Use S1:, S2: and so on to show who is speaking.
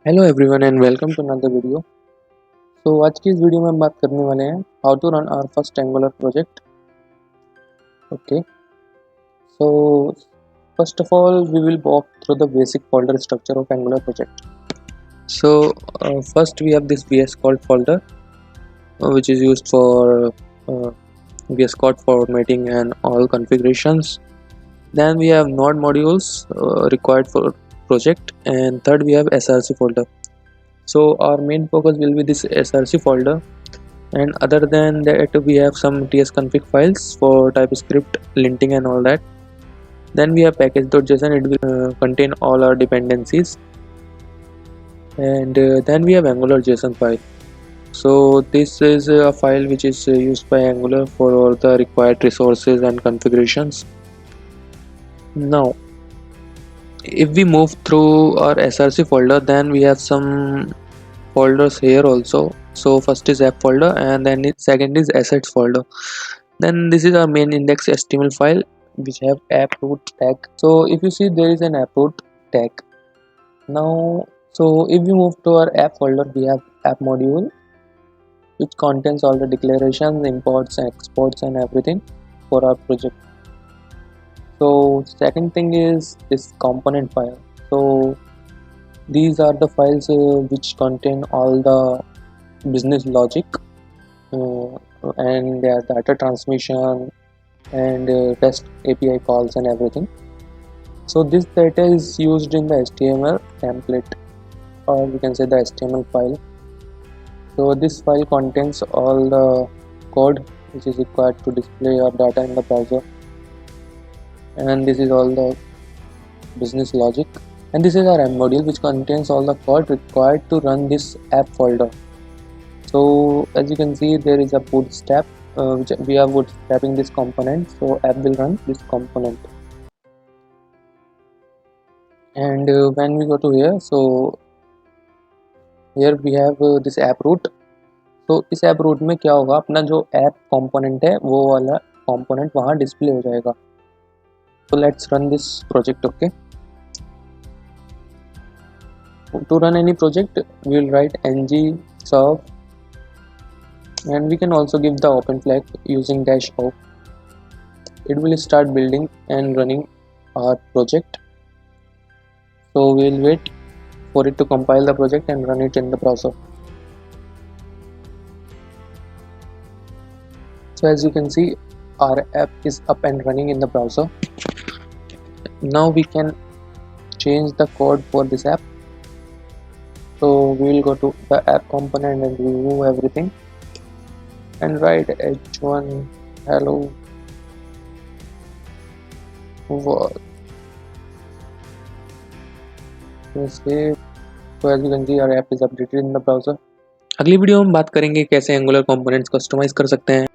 S1: Hello everyone and welcome to another video. आज की इस वीडियो में हम बात करने वाले हैं how to run our first angular project. Okay, so first of all we will walk through the basic folder structure of angular project. First we have this VS Code folder, which is used for VS Code formatting and all configurations. Then we have node modules required for project, and third we have SRC folder. So our main focus will be this SRC folder, and other than that we have some tsconfig files for TypeScript linting and all that. Then we have package.json. It will contain all our dependencies, and then we have angular json file. So this is a file which is used by Angular for all the required resources and configurations. Now if we move through our src folder, then we have some folders here also. So first is app folder, and then second is assets folder. Then this is our main index html file which have app root tag. So if you see, there is an app root tag. Now so if we move to our app folder, we have app module which contains all the declarations, imports, exports and everything for our project. So second thing is this component file. So these are the files which contain all the business logic uh, and their data transmission and REST API calls and everything. So this data is used in the HTML template, or we can say the HTML file. So this file contains all the code which is required to display your data in the browser, and this is all the business logic. And this is our M module which contains all the code required to run this app folder. So as you can see, there is a bootstrap which we are bootstrapping this component, so app will run this component. And when we go to here, so here we have this app root. तो इस app root में क्या होगा, अपना जो app component है वो वाला कंपोनेंट वहाँ डिस्प्ले हो जाएगा. So let's run this project. Okay, to run any project we will write ng serve, and we can also give the open flag using -o. It will start building and running our project. So we will wait for it to compile the project and run it in the browser. So as you can see, our app is up and running in the browser. Now we can change the code for this app. So we will go to the app component and remove everything and write h1 hello world. Save. So as you can see, our app is updated in the browser. अगली video में बात करेंगे कैसे angular components customise कर सकते हैं.